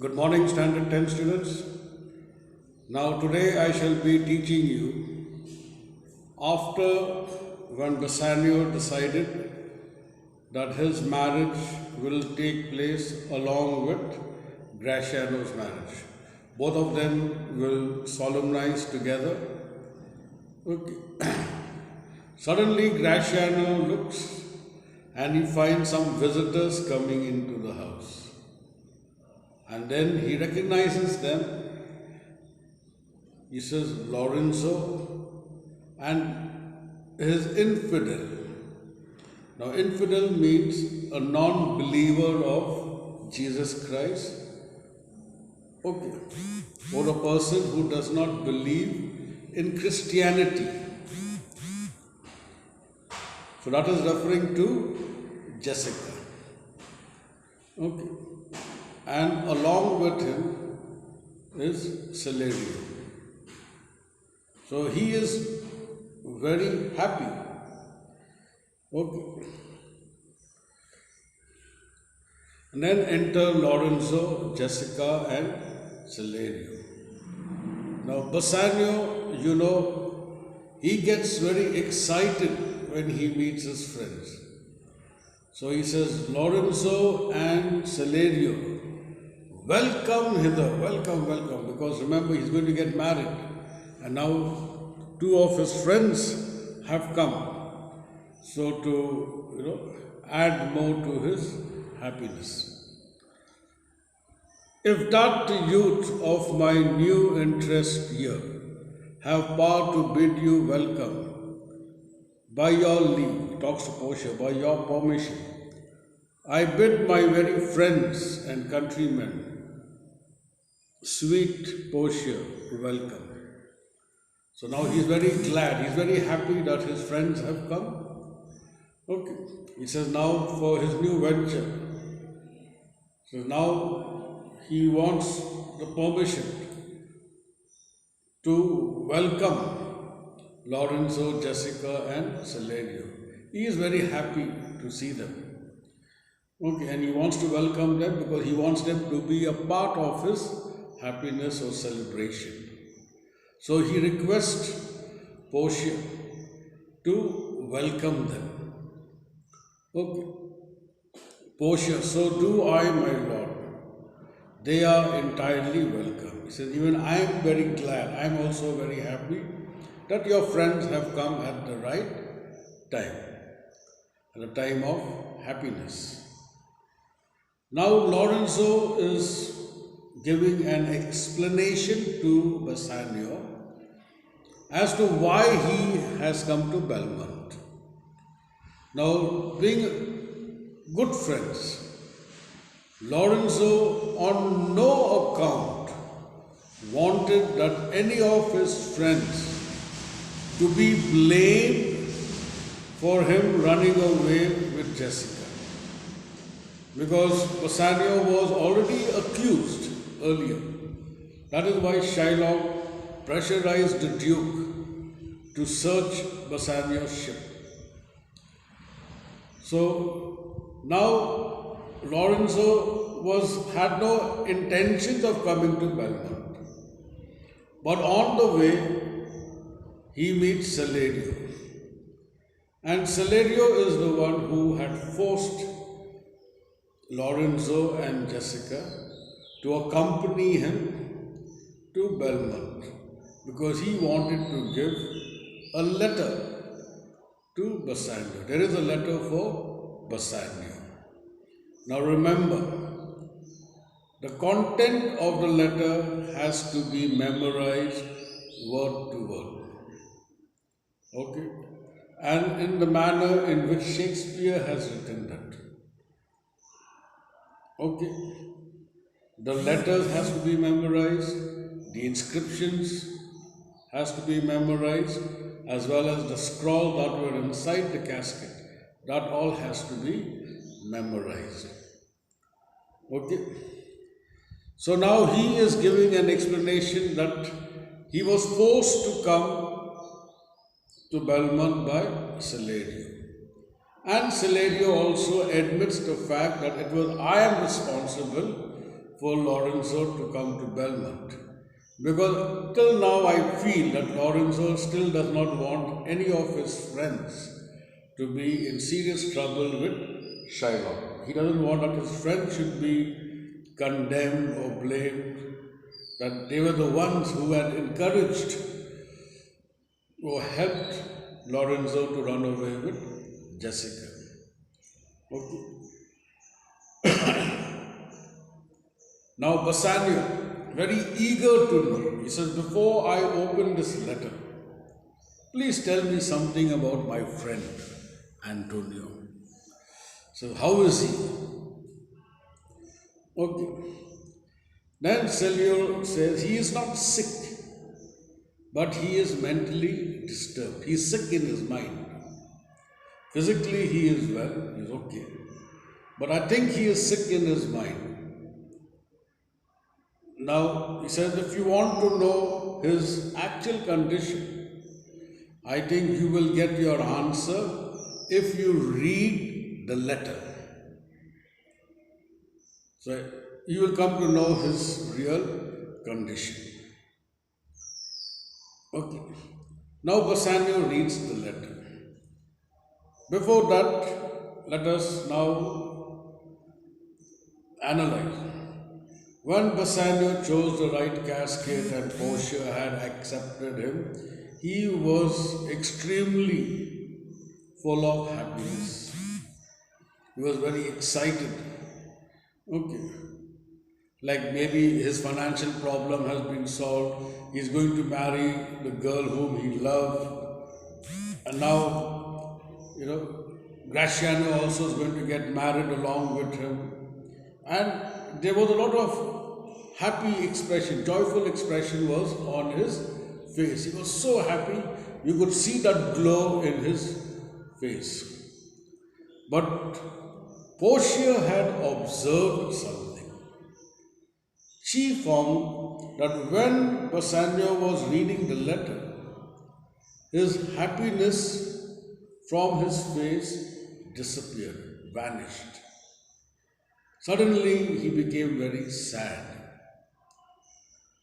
Good morning, Standard 10 students. Now, today I shall be teaching you after when Bassanio decided that his marriage will take place along with Gratiano's marriage. Both of them will solemnize together. Okay. Suddenly, Gratiano looks and he finds some visitors coming into the house. And then he recognizes them. He says, Lorenzo and his infidel. Now, infidel means a non-believer of Jesus Christ. Okay. Or a person who does not believe in Christianity. So that is referring to Jessica. Okay. And along with him is Celerio. So he is very happy. Okay. And then enter Lorenzo, Jessica, and Celerio. Now, Bassanio, he gets very excited when he meets his friends. So he says, Lorenzo and Celerio, welcome hither, welcome, because remember he's going to get married. And now two of his friends have come. So to, add more to his happiness. If that youth of my new interest here have power to bid you welcome, by your leave, he talks to Portia, by your permission, I bid my very friends and countrymen, sweet Portia, welcome. So now he's very glad, he's very happy that his friends have come. Okay, he says now for his new venture. So now he wants the permission to welcome Lorenzo, Jessica, and Celerio. He is very happy to see them. Okay, and he wants to welcome them because he wants them to be a part of his happiness or celebration. So he requests Portia to welcome them. Okay. Portia, so do I, my lord. They are entirely welcome. He says, even I am very glad, I am also very happy that your friends have come at the right time, at a time of happiness. Now Lorenzo is giving an explanation to Bassanio as to why he has come to Belmont. Now, being good friends, Lorenzo on no account wanted that any of his friends to be blamed for him running away with Jessica. Because Bassanio was already accused earlier. That is why Shylock pressurized the Duke to search Bassanio's ship. So now Lorenzo had no intentions of coming to Belmont. But on the way, he meets Celerio. And Celerio is the one who had forced Lorenzo and Jessica to accompany him to Belmont because he wanted to give a letter to Bassanio. There is a letter for Bassanio. Now remember, the content of the letter has to be memorized word to word. Okay? And in the manner in which Shakespeare has written that. Okay? The letters has to be memorized, the inscriptions has to be memorized, as well as the scroll that were inside the casket. That all has to be memorized. Okay? So now he is giving an explanation that he was forced to come to Belmont by Celerio. And Celerio also admits the fact that I am responsible for Lorenzo to come to Belmont. Because till now I feel that Lorenzo still does not want any of his friends to be in serious trouble with Shylock. He doesn't want that his friends should be condemned or blamed, that they were the ones who had encouraged or helped Lorenzo to run away with Jessica. Okay. Now Bassanio, very eager to know, he says, before I open this letter, please tell me something about my friend Antonio. So how is he? Okay. Then Celio says he is not sick, but he is mentally disturbed. He is sick in his mind. Physically he is well, he is okay. But I think he is sick in his mind. Now, he says, if you want to know his actual condition, I think you will get your answer if you read the letter. So, you will come to know his real condition. Okay. Now, Bassanio reads the letter. Before that, let us now analyze. When Bassanio chose the right casket and Portia had accepted him, he was extremely full of happiness. He was very excited. Okay. Like maybe his financial problem has been solved. He's going to marry the girl whom he loved. And now, Graciano also is going to get married along with him. And there was a lot of happy expression, joyful expression was on his face. He was so happy, you could see that glow in his face. But Portia had observed something. She found that when Bassanio was reading the letter, his happiness from his face disappeared, vanished. Suddenly he became very sad.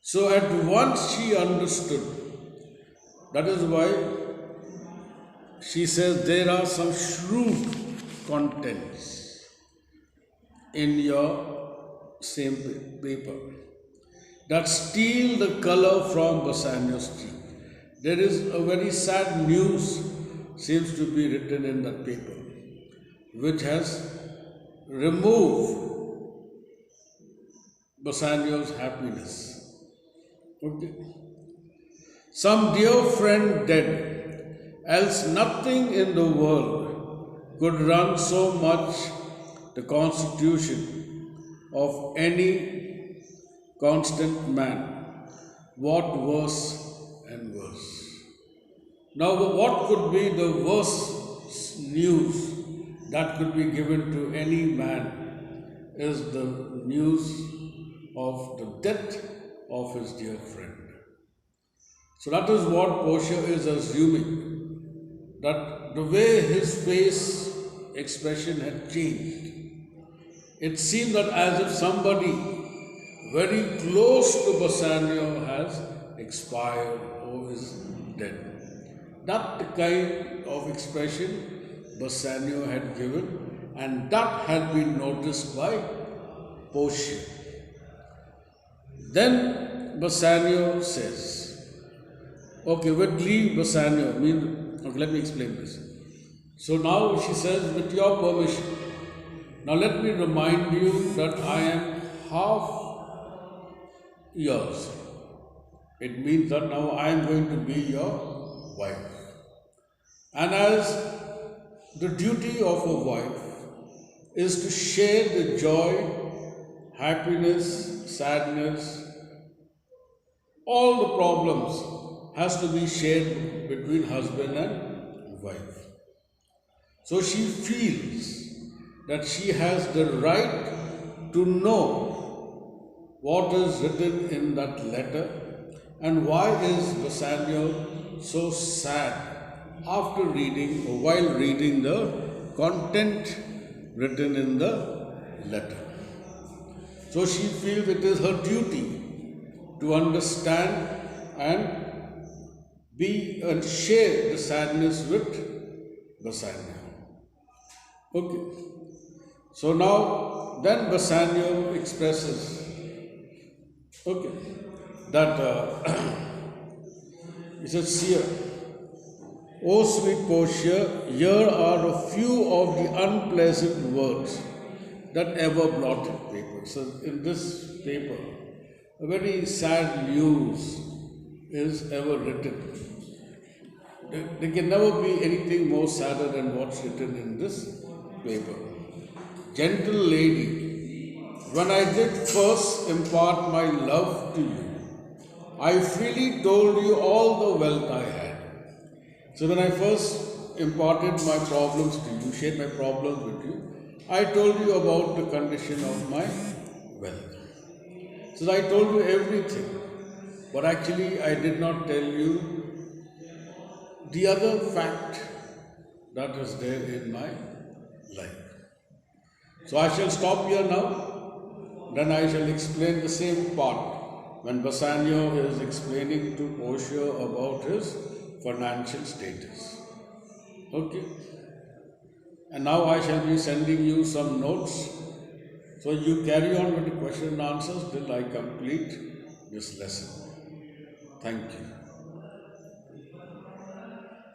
So at once she understood. That is why she says there are some shrewd contents in your same paper that steal the color from Bassanio's cheek. There is a very sad news seems to be written in that paper, which has removed Bassanio's happiness. Okay. Some dear friend dead, else nothing in the world could run so much the constitution of any constant man. What worse and worse. Now, what could be the worst news that could be given to any man is the news of the death of his dear friend. So that is what Portia is assuming, that the way his face expression had changed. It seemed that as if somebody very close to Bassanio has expired or is dead. That kind of expression Bassanio had given, and that had been noticed by Portia. Then Bassanio says, okay, we'll leave Bassanio. Okay, let me explain this. So now she says, with your permission, now let me remind you that I am half yours. It means that now I am going to be your wife. And as the duty of a wife is to share the joy, happiness, sadness, all the problems has to be shared between husband and wife. So she feels that she has the right to know what is written in that letter and why is Bassanio so sad after reading or while reading the content written in the letter. So she feels it is her duty to understand and be and share the sadness with Bassanio. Okay. So now, then Bassanio expresses, okay, that he says, "Seer, O sweet Portia, here are a few of the unpleasant words that ever blotted paper." So in this paper, a very sad news is ever written. There can never be anything more sadder than what's written in this paper. "Gentle lady, when I did first impart my love to you, I freely told you all the wealth I had." So when I first imparted my problems to you, shared my problems with you, I told you about the condition of my wealth. So I told you everything, but actually I did not tell you the other fact that is there in my life. So I shall stop here now. Then I shall explain the same part when Bassanio is explaining to Portia about his financial status. Okay. And now I shall be sending you some notes. So you carry on with the question and answers till I complete this lesson. Thank you.